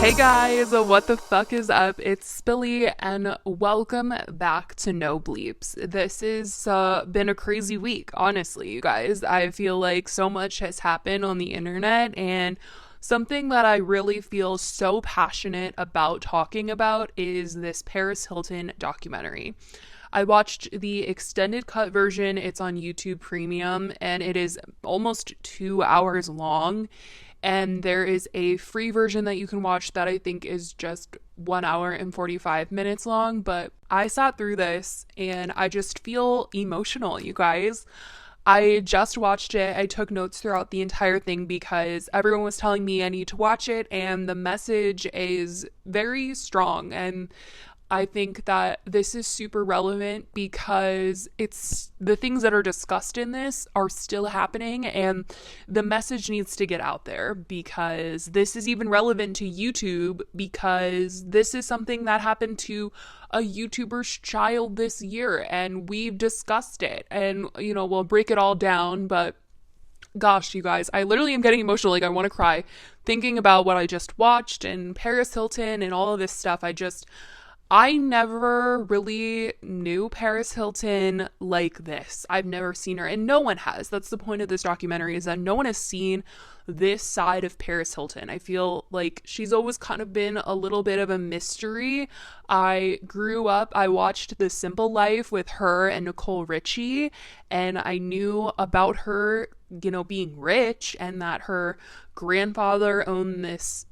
Hey guys, what the fuck is up? It's Spilly and welcome back to No Bleeps. This has been a crazy week, honestly, you guys. I feel like so much has happened on the internet, and something that I really feel so passionate about talking about is this Paris Hilton documentary. I watched the extended cut version. It's on YouTube Premium and it is almost 2 hours long. And there is a free version that you can watch that I think is just 1 hour and 45 minutes long. But I sat through this and I just feel emotional, you guys. I just watched it. I took notes throughout the entire thing because everyone was telling me I need to watch it, and the message is very strong. And I think that this is super relevant because it's the things that are discussed in this are still happening, and the message needs to get out there because this is even relevant to YouTube because this is something that happened to a YouTuber's child this year, and we've discussed it, and we'll break it all down. But gosh, you guys, I literally am getting emotional. Like, I want to cry thinking about what I just watched and Paris Hilton and all of this stuff. I never really knew Paris Hilton like this. I've never seen her, and no one has. That's the point of this documentary, is that no one has seen this side of Paris Hilton. I feel like she's always kind of been a little bit of a mystery. I grew up, I watched The Simple Life with her and Nicole Richie, and I knew about her, being rich, and that her grandfather owned this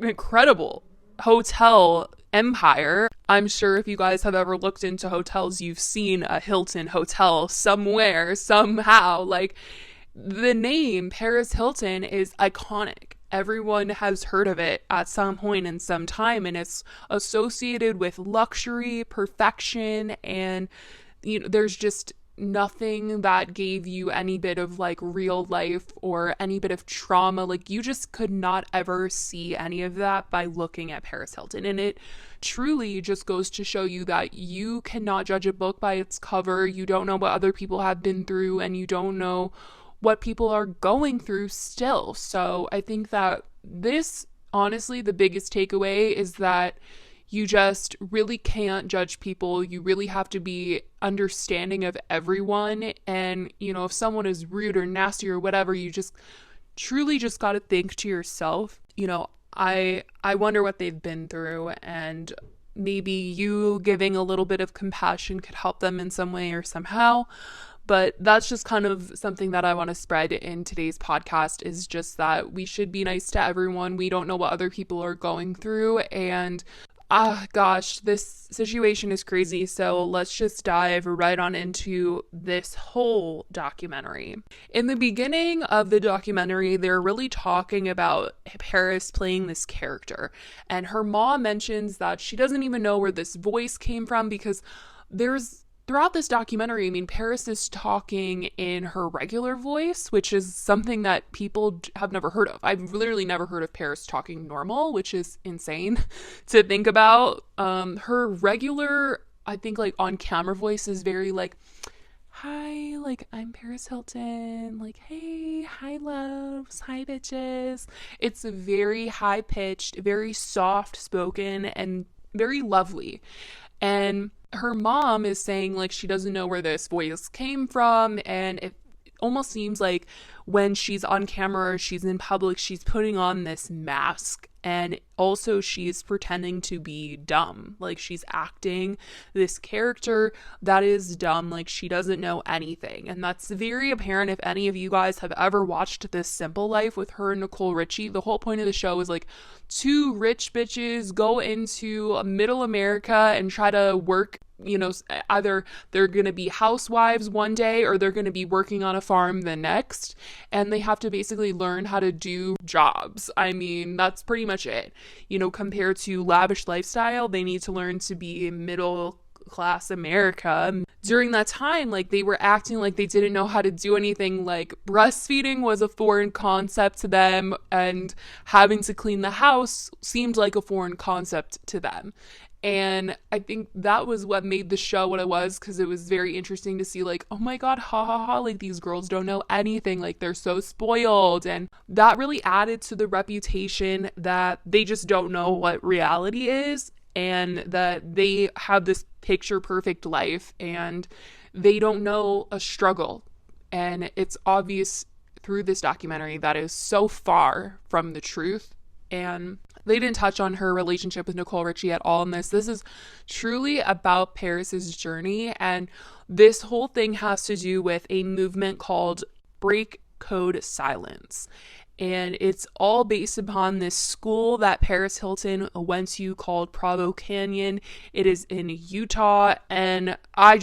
incredible hotel empire. I'm sure if you guys have ever looked into hotels, you've seen a Hilton hotel somewhere, somehow. Like, the name Paris Hilton is iconic. Everyone has heard of it at some point in some time, and it's associated with luxury, perfection, and there's just nothing that gave you any bit of like real life or any bit of trauma. Like, you just could not ever see any of that by looking at Paris Hilton. And it truly just goes to show you that you cannot judge a book by its cover. You don't know what other people have been through, and you don't know what people are going through still. So I think that this, honestly, the biggest takeaway is that you just really can't judge people. You really have to be understanding of everyone. And, if someone is rude or nasty or whatever, you just truly just got to think to yourself, I wonder what they've been through, and maybe you giving a little bit of compassion could help them in some way or somehow. But that's just kind of something that I want to spread in today's podcast, is just that we should be nice to everyone. We don't know what other people are going through, and gosh, this situation is crazy. So let's just dive right on into this whole documentary. In the beginning of the documentary, they're really talking about Paris playing this character. And her mom mentions that she doesn't even know where this voice came from, because throughout this documentary, Paris is talking in her regular voice, which is something that people have never heard of. I've literally never heard of Paris talking normal, which is insane to think about. Her regular, I think, like, on-camera voice is very, like, hi, like, I'm Paris Hilton, like, hey, hi, loves, hi, bitches. It's very high-pitched, very soft-spoken, and very lovely. And her mom is saying, like, she doesn't know where this voice came from, and it almost seems like when she's on camera or she's in public, she's putting on this mask, and also she's pretending to be dumb. Like, she's acting this character that is dumb, like she doesn't know anything. And that's very apparent if any of you guys have ever watched This Simple Life with her and Nicole Richie. The whole point of the show is, like, two rich bitches go into middle America and try to work. Either they're going to be housewives one day or they're going to be working on a farm the next, and they have to basically learn how to do jobs. That's pretty much it. Compared to lavish lifestyle, they need to learn to be middle class America. During that time, like, they were acting like they didn't know how to do anything. Like, breastfeeding was a foreign concept to them, and having to clean the house seemed like a foreign concept to them. And I think that was what made the show what it was, because it was very interesting to see, like, oh my God, ha ha ha, like these girls don't know anything, like they're so spoiled. And that really added to the reputation that they just don't know what reality is, and that they have this picture perfect life and they don't know a struggle. And it's obvious through this documentary that is so far from the truth. And they didn't touch on her relationship with Nicole Richie at all in this. This is truly about Paris's journey, and this whole thing has to do with a movement called Break Code Silence. And it's all based upon this school that Paris Hilton went to called Provo Canyon. It is in Utah. And I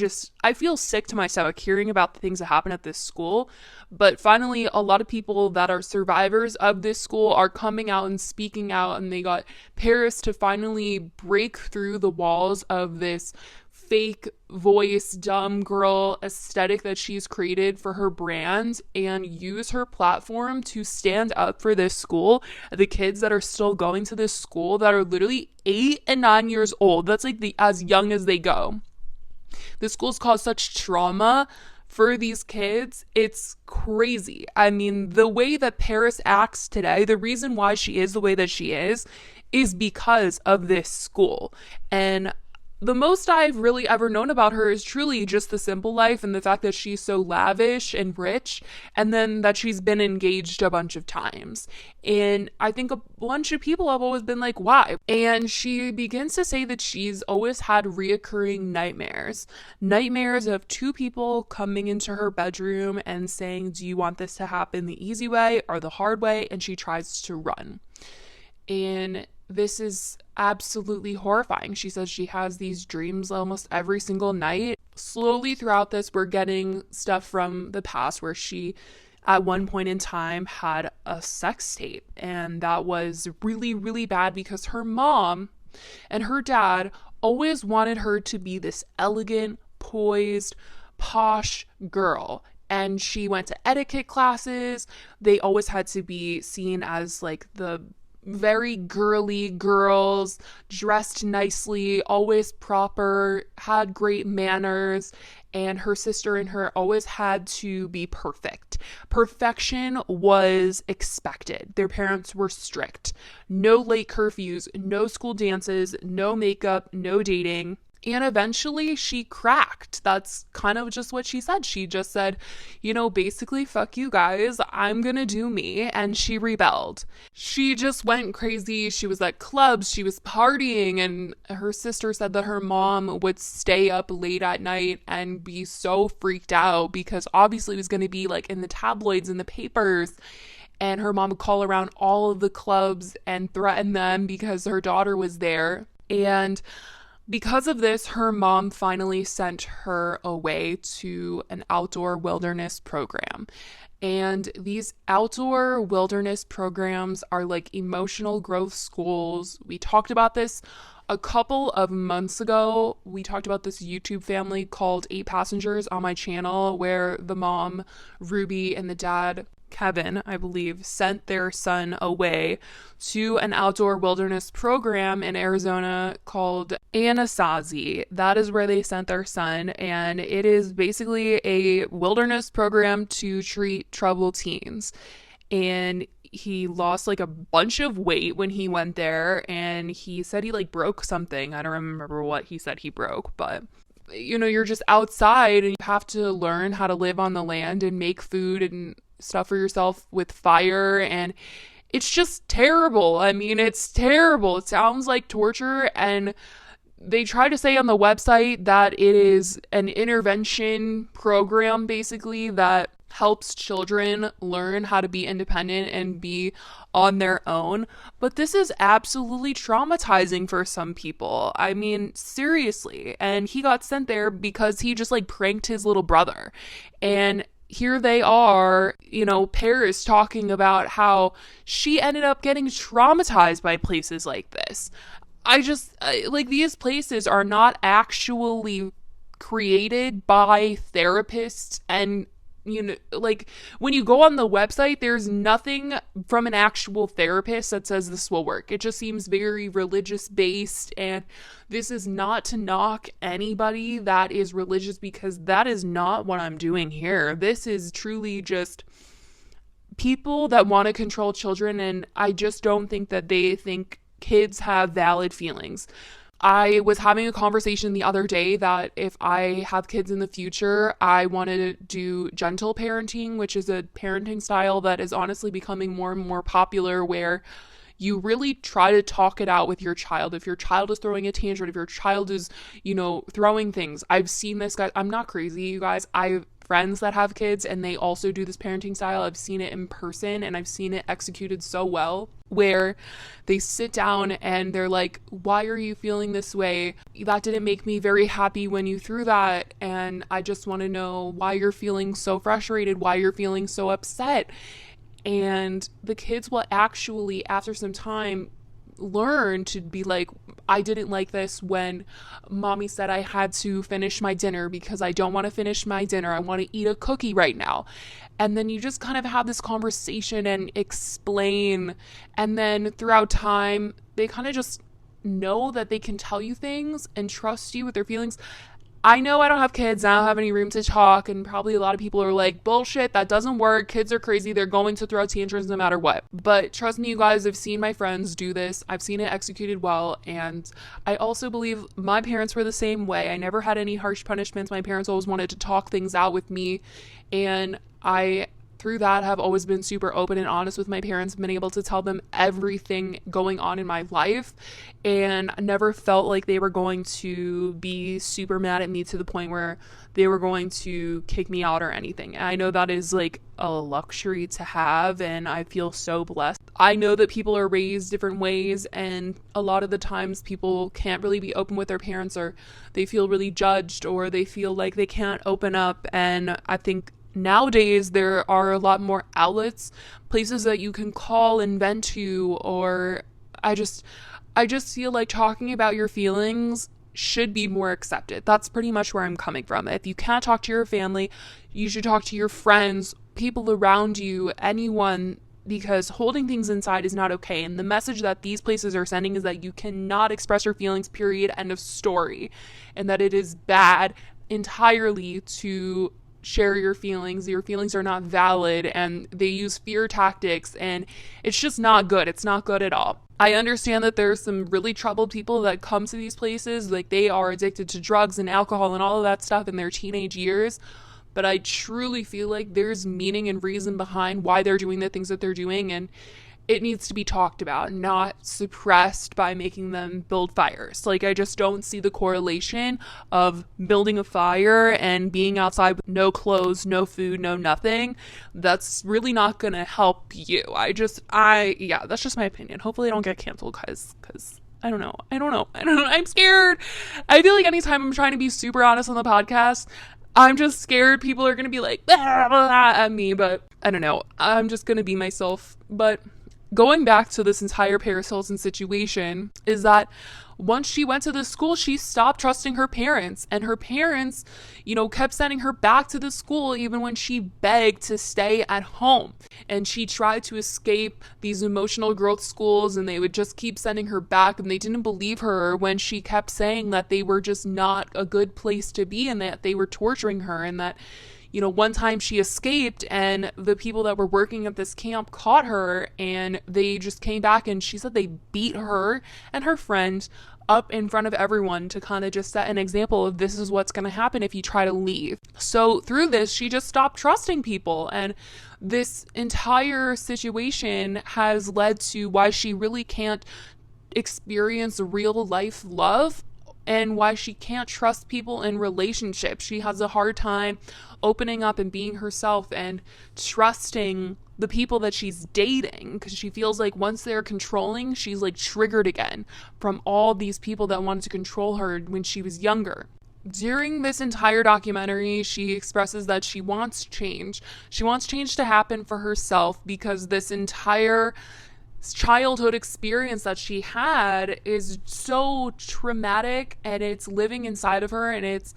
feel sick to my stomach hearing about the things that happen at this school. But finally, a lot of people that are survivors of this school are coming out and speaking out. And they got Paris to finally break through the walls of this fake voice, dumb girl aesthetic that she's created for her brand, and use her platform to stand up for this school. The kids that are still going to this school that are literally 8 and 9 years old. That's like as young as they go. This school's caused such trauma for these kids. It's crazy. I mean, the way that Paris acts today, the reason why she is the way that she is because of this school. And the most I've really ever known about her is truly just the simple life and the fact that she's so lavish and rich, and then that she's been engaged a bunch of times. And I think a bunch of people have always been like, why? And she begins to say that she's always had reoccurring nightmares of two people coming into her bedroom and saying, do you want this to happen the easy way or the hard way? And she tries to run. And this is absolutely horrifying. She says she has these dreams almost every single night. Slowly throughout this, we're getting stuff from the past where she, at one point in time, had a sex tape. And that was really, really bad because her mom and her dad always wanted her to be this elegant, poised, posh girl. And she went to etiquette classes. They always had to be seen as like the very girly girls, dressed nicely, always proper, had great manners, and her sister and her always had to be perfect. Perfection was expected. Their parents were strict. No late curfews, no school dances, no makeup, no dating. And eventually she cracked. That's kind of just what she said. She just said, basically, fuck you guys. I'm gonna do me. And she rebelled. She just went crazy. She was at clubs. She was partying. And her sister said that her mom would stay up late at night and be so freaked out because obviously it was gonna be like in the tabloids and the papers. And her mom would call around all of the clubs and threaten them because her daughter was there. And because of this, her mom finally sent her away to an outdoor wilderness program. And these outdoor wilderness programs are like emotional growth schools. We talked about this a couple of months ago. We talked about this YouTube family called 8 Passengers on my channel, where the mom, Ruby, and the dad, Kevin, I believe, sent their son away to an outdoor wilderness program in Arizona called Anasazi. That is where they sent their son, and it is basically a wilderness program to treat troubled teens. And he lost like a bunch of weight when he went there, and he said he like broke something. I don't remember what he said he broke, but you're just outside and you have to learn how to live on the land and make food and stuff for yourself with fire, and it's just terrible. I mean, it's terrible. It sounds like torture, and they try to say on the website that it is an intervention program basically that helps children learn how to be independent and be on their own. But this is absolutely traumatizing for some people. I mean, seriously. And he got sent there because he just like pranked his little brother. And here they are, Paris talking about how she ended up getting traumatized by places like this. These places are not actually created by therapists and you know, like when you go on the website, there's nothing from an actual therapist that says this will work. It just seems very religious based. And this is not to knock anybody that is religious, because that is not what I'm doing here. This is truly just people that want to control children. And I just don't think that they think kids have valid feelings. I was having a conversation the other day that if I have kids in the future, I want to do gentle parenting, which is a parenting style that is honestly becoming more and more popular, where you really try to talk it out with your child. If your child is throwing a tantrum, if your child is, throwing things. I've seen this, guys. I'm not crazy, you guys. I have friends that have kids and they also do this parenting style. I've seen it in person and I've seen it executed so well, where they sit down and they're like, why are you feeling this way? That didn't make me very happy when you threw that. And I just want to know why you're feeling so frustrated, why you're feeling so upset. And the kids will actually, after some time, learn to be like, I didn't like this when mommy said I had to finish my dinner because I don't want to finish my dinner. I want to eat a cookie right now. And then you just kind of have this conversation and explain. And then throughout time, they kind of just know that they can tell you things and trust you with their feelings. I know I don't have kids. I don't have any room to talk. And probably a lot of people are like, bullshit, that doesn't work. Kids are crazy. They're going to throw tantrums no matter what. But trust me, you guys, I've seen my friends do this. I've seen it executed well. And I also believe my parents were the same way. I never had any harsh punishments. My parents always wanted to talk things out with me. And through that, have always been super open and honest with my parents, been able to tell them everything going on in my life, and never felt like they were going to be super mad at me to the point where they were going to kick me out or anything. And I know that is like a luxury to have, and I feel so blessed. I know that people are raised different ways, and a lot of the times people can't really be open with their parents, or they feel really judged, or they feel like they can't open up. And I think nowadays there are a lot more outlets, places that you can call and vent to, or I just feel like talking about your feelings should be more accepted. That's pretty much where I'm coming from. If you can't talk to your family, you should talk to your friends, people around you, anyone, because holding things inside is not okay. And the message that these places are sending is that you cannot express your feelings, period, end of story, and that it is bad entirely to share your feelings. Your feelings are not valid, and they use fear tactics, and it's just not good. It's not good at all. I understand that there's some really troubled people that come to these places, like they are addicted to drugs and alcohol and all of that stuff in their teenage years, but I truly feel like there's meaning and reason behind why they're doing the things that they're doing, and it needs to be talked about, not suppressed by making them build fires. Like, I just don't see the correlation of building a fire and being outside with no clothes, no food, no nothing. That's really not going to help you. Yeah, that's just my opinion. Hopefully I don't get canceled, guys, because I don't know. I'm scared. I feel like anytime I'm trying to be super honest on the podcast, I'm just scared people are going to be like, blah, blah, blah, at me, but I don't know. I'm just going to be myself. But going back to this entire Paris Hilton situation is that once she went to the school, she stopped trusting her parents, and her parents, kept sending her back to the school even when she begged to stay at home. And she tried to escape these emotional growth schools, and they would just keep sending her back, and they didn't believe her when she kept saying that they were just not a good place to be, and that they were torturing her, and that one time she escaped and the people that were working at this camp caught her, and they just came back, and she said they beat her and her friend up in front of everyone to kind of just set an example of this is what's going to happen if you try to leave. So through this, she just stopped trusting people, and this entire situation has led to why she really can't experience real life love, and why she can't trust people in relationships. She has a hard time opening up and being herself and trusting the people that she's dating, because she feels like once they're controlling, she's like triggered again from all these people that wanted to control her when she was younger. During this entire documentary, she expresses that she wants change. She wants change to happen for herself, because this entire childhood experience that she had is so traumatic, and it's living inside of her, and it's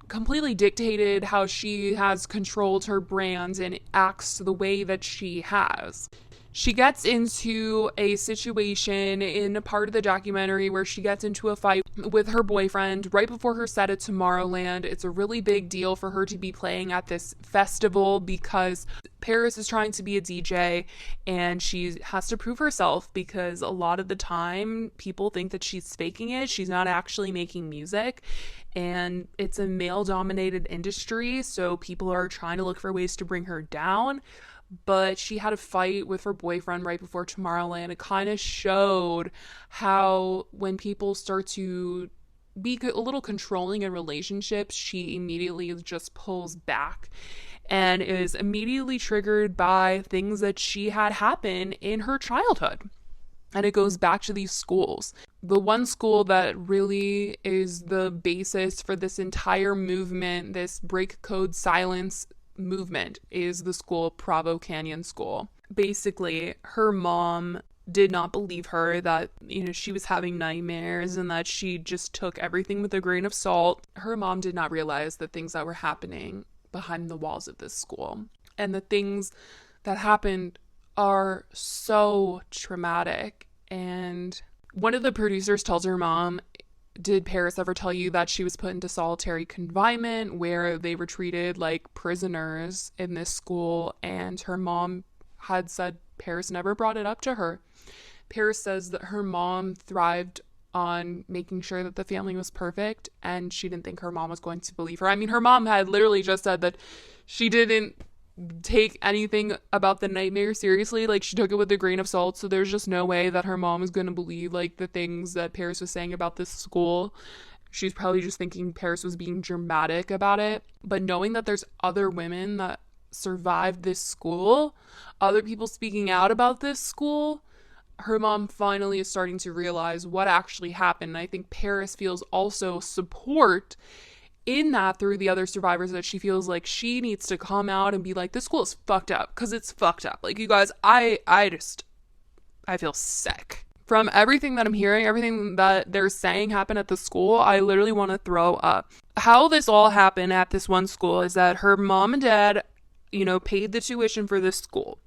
completely dictated how she has controlled her brand and acts the way that she has. She gets into a situation in a part of the documentary where she gets into a fight with her boyfriend right before her set at Tomorrowland. It's a really big deal for her to be playing at this festival because Paris is trying to be a DJ and she has to prove herself, because a lot of the time people think that she's faking it. She's not actually making music, and it's a male-dominated industry, so people are trying to look for ways to bring her down. But she had a fight with her boyfriend right before Tomorrowland. It kind of showed how when people start to be a little controlling in relationships, she immediately just pulls back and is immediately triggered by things that she had happen in her childhood. And it goes back to these schools. The one school that really is the basis for this entire movement, this break code silence movement, is the school Provo Canyon School. Basically, her mom did not believe her that, she was having nightmares and that she just took everything with a grain of salt. Her mom did not realize the things that were happening behind the walls of this school. And the things that happened are so traumatic. And one of the producers tells her mom, "Did Paris ever tell you that she was put into solitary confinement where they were treated like prisoners in this school?" And her mom had said Paris never brought it up to her. Paris says that her mom thrived on making sure that the family was perfect, and she didn't think her mom was going to believe her. I mean, her mom had literally just said that she didn't take anything about the nightmare seriously. Like, she took it with a grain of salt, so there's just no way that her mom was going to believe like the things that Paris was saying about this school. She's probably just thinking Paris was being dramatic about it. But knowing that there's other women that survived this school, other people speaking out about this school, her mom finally is starting to realize what actually happened. And I think Paris feels also support in that through the other survivors, that she feels like she needs to come out and be like, this school is fucked up, because it's fucked up. Like, you guys, I feel sick. From everything that I'm hearing, everything that they're saying happened at the school, I literally want to throw up. How this all happened at this one school is that her mom and dad, paid the tuition for this school.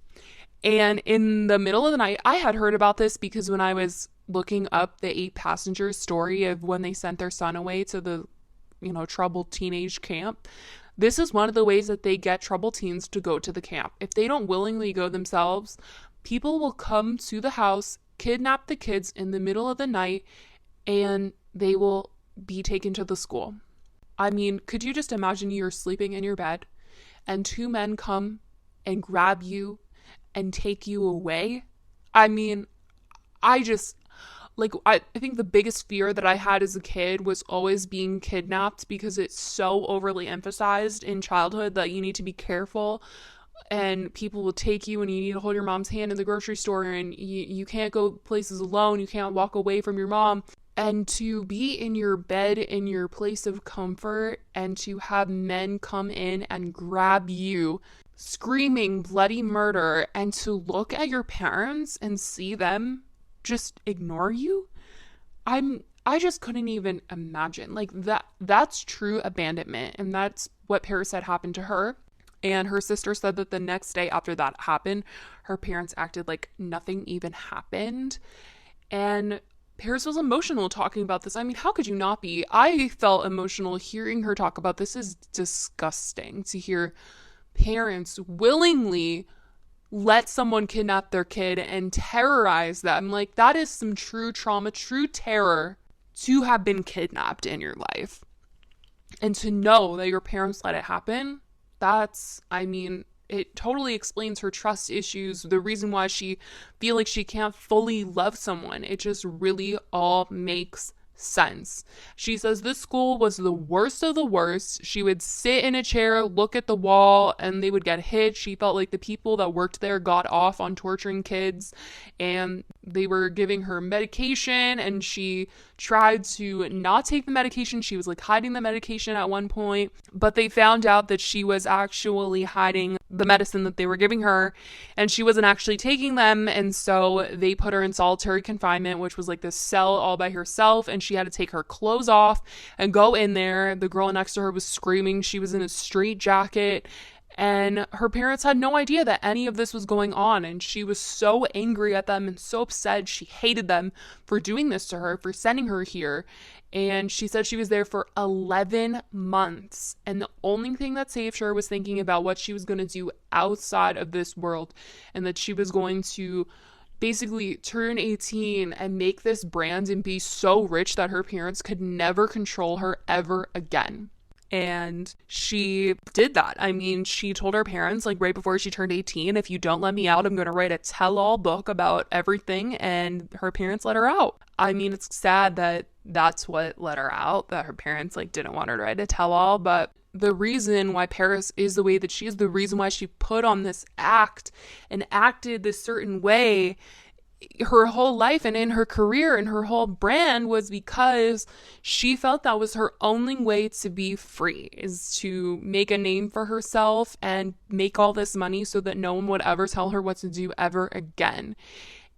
And in the middle of the night, I had heard about this because when I was looking up the 8 passengers story of when they sent their son away to the troubled teenage camp, this is one of the ways that they get troubled teens to go to the camp. If they don't willingly go themselves, people will come to the house, kidnap the kids in the middle of the night, and they will be taken to the school. I mean, could you just imagine you're sleeping in your bed and 2 men come and grab you and take you away? I mean, I think the biggest fear that I had as a kid was always being kidnapped, because it's so overly emphasized in childhood that you need to be careful, and people will take you and you need to hold your mom's hand in the grocery store, and you can't go places alone. You can't walk away from your mom. And to be in your bed, in your place of comfort, and to have men come in and grab you, screaming bloody murder, and to look at your parents and see them just ignore you. I just couldn't even imagine. Like, that's true abandonment. And that's what Paris said happened to her. And her sister said that the next day after that happened, her parents acted like nothing even happened. And Paris was emotional talking about this. I mean, how could you not be? I felt emotional hearing her talk about this. Is disgusting to hear parents willingly let someone kidnap their kid and terrorize them. Like, that is some true trauma, true terror to have been kidnapped in your life. And to know that your parents let it happen, it totally explains her trust issues, the reason why she feels like she can't fully love someone. It just really all makes sense. She says this school was the worst of the worst. She would sit in a chair, look at the wall, and they would get hit. She felt like the people that worked there got off on torturing kids, and they were giving her medication, and she tried to not take the medication. She was like hiding the medication at one point, but they found out that she was actually hiding the medicine that they were giving her, and she wasn't actually taking them. And so they put her in solitary confinement, which was like this cell all by herself, and she had to take her clothes off and go in there. The girl next to her was screaming. She was in a straight jacket. And her parents had no idea that any of this was going on. And she was so angry at them and so upset. She hated them for doing this to her, for sending her here. And she said she was there for 11 months. And the only thing that saved her was thinking about what she was going to do outside of this world. And that she was going to basically turn 18 and make this brand and be so rich that her parents could never control her ever again. And she did that. I mean, she told her parents, like, right before she turned 18, if you don't let me out, I'm going to write a tell-all book about everything. And her parents let her out. I mean, it's sad that that's what let her out, that her parents, like, didn't want her to write a tell-all. But the reason why Paris is the way that she is, the reason why she put on this act and acted this certain way her whole life and in her career and her whole brand, was because she felt that was her only way to be free, is to make a name for herself and make all this money so that no one would ever tell her what to do ever again.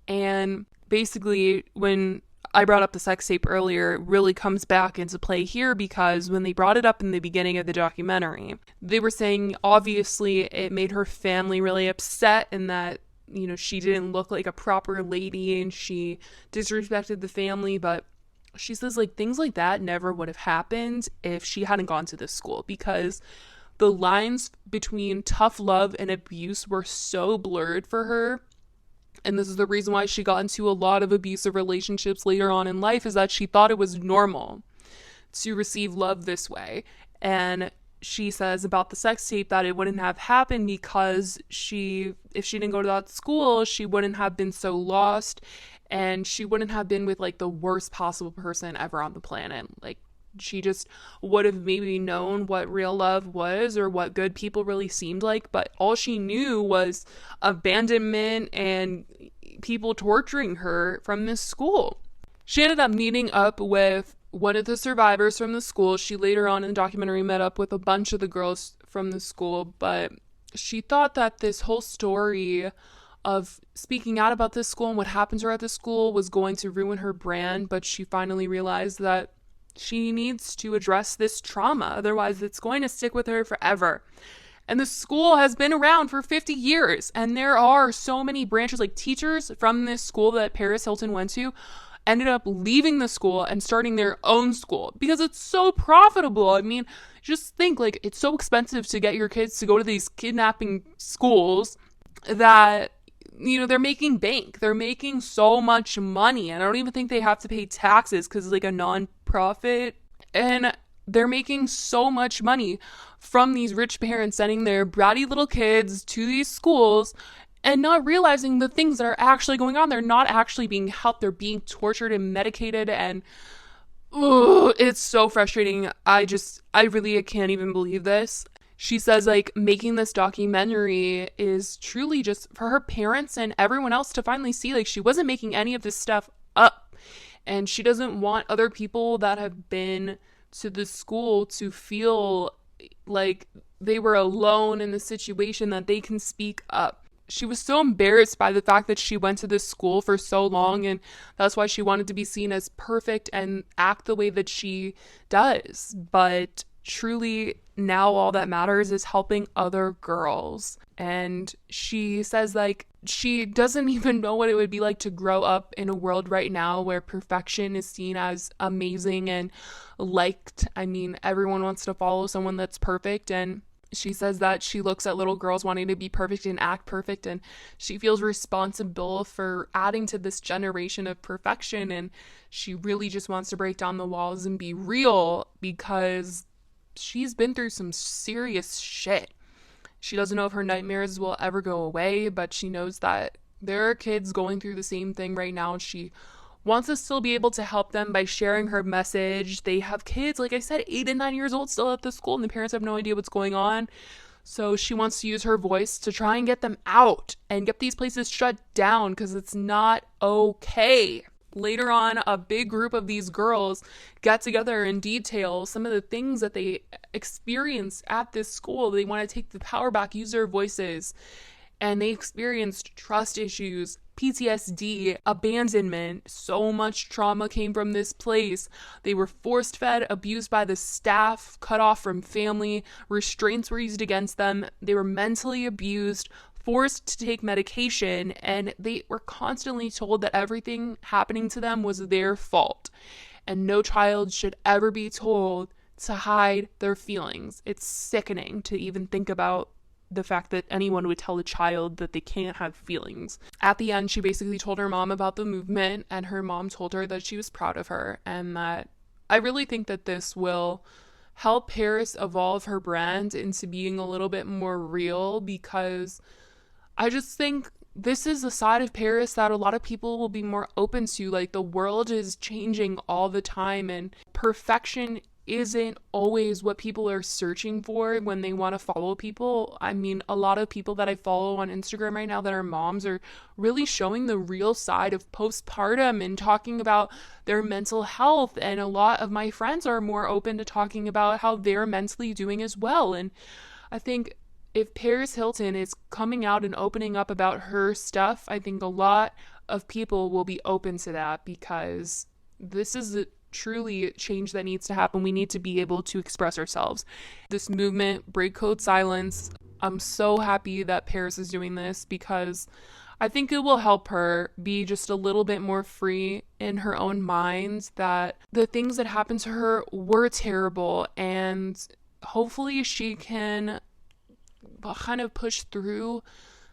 And basically, when I brought up the sex tape earlier, it really comes back into play here, because when they brought it up in the beginning of the documentary, they were saying obviously it made her family really upset, and that, you know, she didn't look like a proper lady and she disrespected the family. But she says, like, things like that never would have happened if she hadn't gone to this school, because the lines between tough love and abuse were so blurred for her. And this is the reason why she got into a lot of abusive relationships later on in life, is that she thought it was normal to receive love this way. And she says about the sex tape that it wouldn't have happened because if she didn't go to that school, she wouldn't have been so lost, and she wouldn't have been with, like, the worst possible person ever on the planet. Like, she just would have maybe known what real love was, or what good people really seemed like, but all she knew was abandonment and people torturing her from this school. She ended up meeting up with one of the survivors from the school. She later on in the documentary met up with a bunch of the girls from the school, but she thought that this whole story of speaking out about this school and what happened to her at the school was going to ruin her brand. But she finally realized that she needs to address this trauma, otherwise it's going to stick with her forever. And the school has been around for 50 years, and there are so many branches. Like, teachers from this school that Paris Hilton went to ended up leaving the school and starting their own school because it's so profitable. I mean, just think, like, it's so expensive to get your kids to go to these kidnapping schools that, you know, they're making bank. They're making so much money. And I don't even think they have to pay taxes because it's like a non-profit. And they're making so much money from these rich parents sending their bratty little kids to these schools and not realizing the things that are actually going on. They're not actually being helped. They're being tortured and medicated, and it's so frustrating. I really can't even believe this. She says, like, making this documentary is truly just for her parents and everyone else to finally see, like, she wasn't making any of this stuff up. And she doesn't want other people that have been to the school to feel like they were alone in the situation, that they can speak up. She was so embarrassed by the fact that she went to this school for so long, and that's why she wanted to be seen as perfect and act the way that she does. But truly, now all that matters is helping other girls. And she says, like, she doesn't even know what it would be like to grow up in a world right now where perfection is seen as amazing and liked. I mean, everyone wants to follow someone that's perfect, and she says that she looks at little girls wanting to be perfect and act perfect, and she feels responsible for adding to this generation of perfection. And she really just wants to break down the walls and be real, because she's been through some serious shit. She doesn't know if her nightmares will ever go away, but she knows that there are kids going through the same thing right now, and she wants to still be able to help them by sharing her message. They have kids, like I said, 8 and 9 years old still at the school, and the parents have no idea what's going on. So she wants to use her voice to try and get them out and get these places shut down, because it's not okay. Later on, a big group of these girls get together and detail some of the things that they experienced at this school. They want to take the power back, use their voices. and they experienced trust issues, PTSD, abandonment. So much trauma came from this place. They were force fed, abused by the staff, cut off from family, restraints were used against them, they were mentally abused, forced to take medication, and they were constantly told that everything happening to them was their fault. And no child should ever be told to hide their feelings. It's sickening to even think about the fact that anyone would tell a child that they can't have feelings. At the end, she basically told her mom about the movement, and her mom told her that she was proud of her, and that I really think that this will help Paris evolve her brand into being a little bit more real, because I just think this is a side of Paris that a lot of people will be more open to. Like, the world is changing all the time, and perfection isn't always what people are searching for when they want to follow people. I mean, a lot of people that I follow on Instagram right now that are moms are really showing the real side of postpartum and talking about their mental health. And a lot of my friends are more open to talking about how they're mentally doing as well. And I think if Paris Hilton is coming out and opening up about her stuff, I think a lot of people will be open to that, because this is truly change that needs to happen. We need to be able to express ourselves. This movement, break code silence. I'm so happy that Paris is doing this, because I think it will help her be just a little bit more free in her own mind, that the things that happened to her were terrible, and hopefully she can kind of push through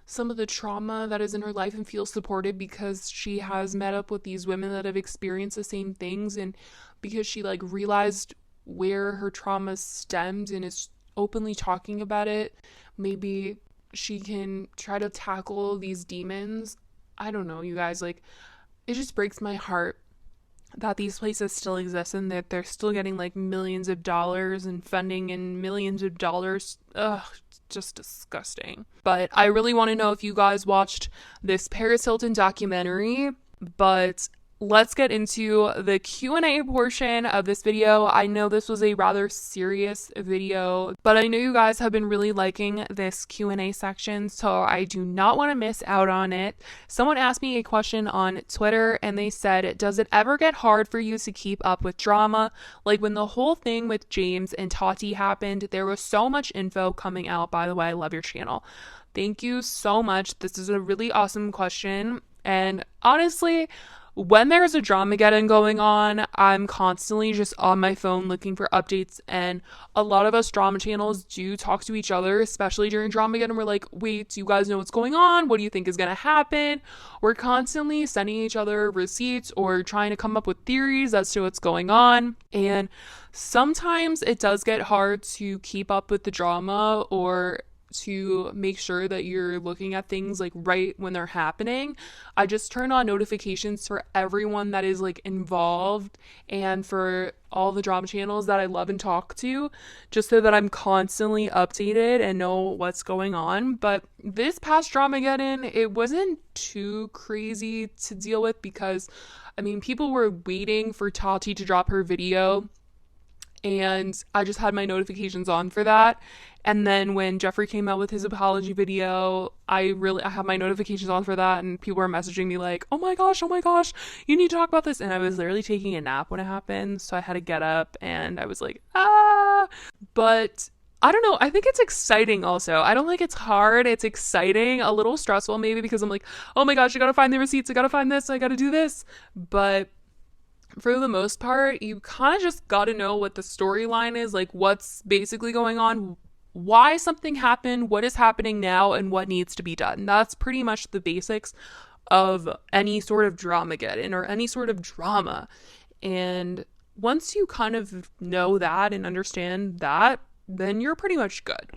some of the trauma that is in her life and feel supported, because she has met up with these women that have experienced the same things, and because she realized where her trauma stemmed and is openly talking about it. Maybe she can try to tackle these demons. I don't know, you guys, it just breaks my heart that these places still exist and that they're still getting millions of dollars and funding and millions of dollars. Ugh, just disgusting. But I really want to know if you guys watched this Paris Hilton documentary. But let's get into the Q&A portion of this video. I know this was a rather serious video, but I know you guys have been really liking this Q&A section, so I do not want to miss out on it. Someone asked me a question on Twitter, and they said, does it ever get hard for you to keep up with drama? Like when the whole thing with James and Tati happened, there was so much info coming out. By the way, I love your channel. Thank you so much. This is a really awesome question. And honestly, when there's a Dramageddon going on, I'm constantly just on my phone looking for updates, and a lot of us drama channels do talk to each other, especially during Dramageddon. We're like, wait, do you guys know what's going on? What do you think is going to happen? We're constantly sending each other receipts or trying to come up with theories as to what's going on, and sometimes it does get hard to keep up with the drama or to make sure that you're looking at things right when they're happening. I just turn on notifications for everyone that is involved and for all the drama channels that I love and talk to, just so that I'm constantly updated and know what's going on. But this past Dramageddon, it wasn't too crazy to deal with, because people were waiting for Tati to drop her video, and I just had my notifications on for that. And then when Jeffree came out with his apology video, I have my notifications on for that, and people were messaging me oh my gosh, you need to talk about this. And I was literally taking a nap when it happened, so I had to get up, and I was ah. But I don't know, I think it's exciting also. I don't think it's hard, it's exciting, a little stressful maybe, because I'm oh my gosh, I gotta find the receipts, I gotta find this, I gotta do this. But for the most part, you kind of just got to know what the storyline is, what's basically going on, why something happened, what is happening now, and what needs to be done. That's pretty much the basics of any sort of Dramageddon or any sort of drama. And once you kind of know that and understand that, then you're pretty much good.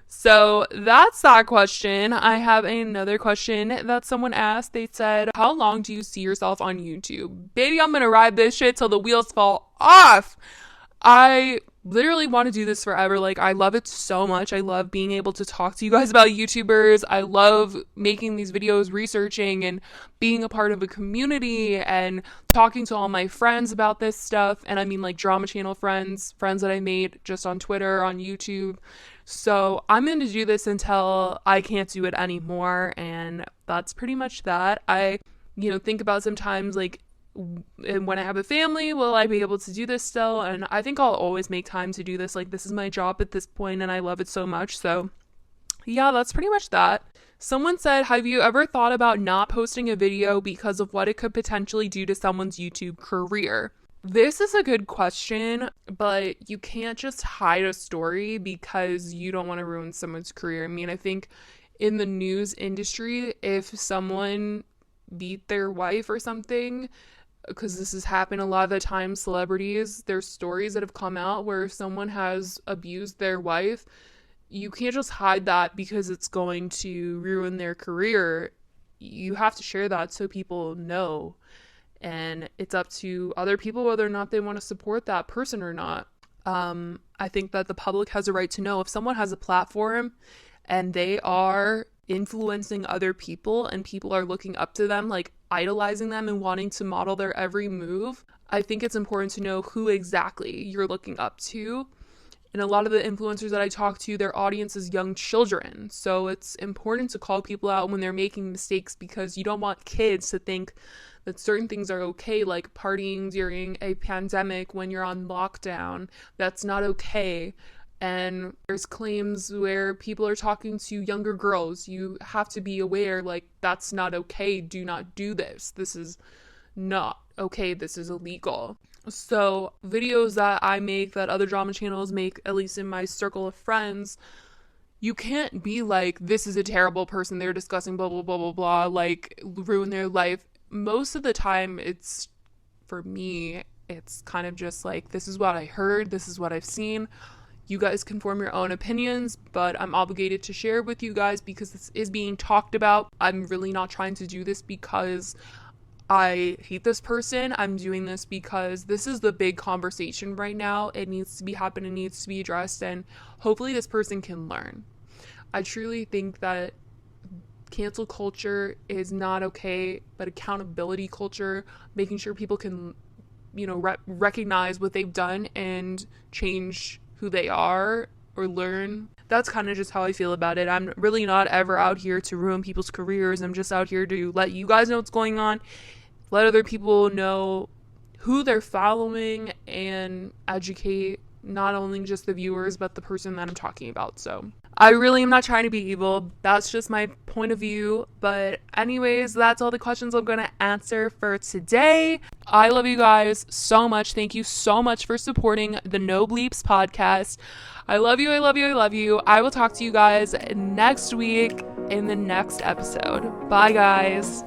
So that's that question. I have another question that someone asked. They said, how long do you see yourself on YouTube? Baby, I'm gonna ride this shit till the wheels fall off. I literally want to do this forever. I love it so much. I love being able to talk to you guys about YouTubers. I love making these videos, researching and being a part of a community and talking to all my friends about this stuff. And drama channel friends that I made just on Twitter, on YouTube. So I'm going to do this until I can't do it anymore. And that's pretty much that. I, think about sometimes like when I have a family, will I be able to do this still? And I think I'll always make time to do this. Like, this is my job at this point and I love it so much. So yeah, that's pretty much that. Someone said, have you ever thought about not posting a video because of what it could potentially do to someone's YouTube career? This is a good question, but you can't just hide a story because you don't want to ruin someone's career. I mean, I think in the news industry, if someone beat their wife or something, because this has happened a lot of the time, celebrities, there's stories that have come out where someone has abused their wife. You can't just hide that because it's going to ruin their career. You have to share that so people know. And it's up to other people whether or not they want to support that person or not. I think that the public has a right to know if someone has a platform and they are influencing other people and people are looking up to them, like idolizing them and wanting to model their every move. I think it's important to know who exactly you're looking up to. And a lot of the influencers that I talk to, their audience is young children. So it's important to call people out when they're making mistakes because you don't want kids to think that certain things are okay, like partying during a pandemic when you're on lockdown. That's not okay. And there's claims where people are talking to younger girls. You have to be aware, like, that's not okay. Do not do this. This is not okay. This is illegal. So videos that I make, that other drama channels make, at least in my circle of friends, you can't be like, this is a terrible person, they're discussing blah, blah, blah, blah, blah, like ruin their life. Most of the time, for me, it's kind of just like, this is what I heard, this is what I've seen. You guys can form your own opinions, but I'm obligated to share with you guys because this is being talked about. I'm really not trying to do this because I hate this person. I'm doing this because this is the big conversation right now. It needs to be happening, it needs to be addressed, and hopefully this person can learn. I truly think that cancel culture is not okay, but accountability culture, making sure people can, recognize what they've done and change who they are or learn. That's kind of just how I feel about it. I'm really not ever out here to ruin people's careers. I'm just out here to let you guys know what's going on, let other people know who they're following, and educate not only just the viewers, but the person that I'm talking about. So I really am not trying to be evil. That's just my point of view. But anyways, that's all the questions I'm going to answer for today. I love you guys so much. Thank you so much for supporting the No Bleeps podcast. I love you. I love you. I love you. I will talk to you guys next week in the next episode. Bye, guys.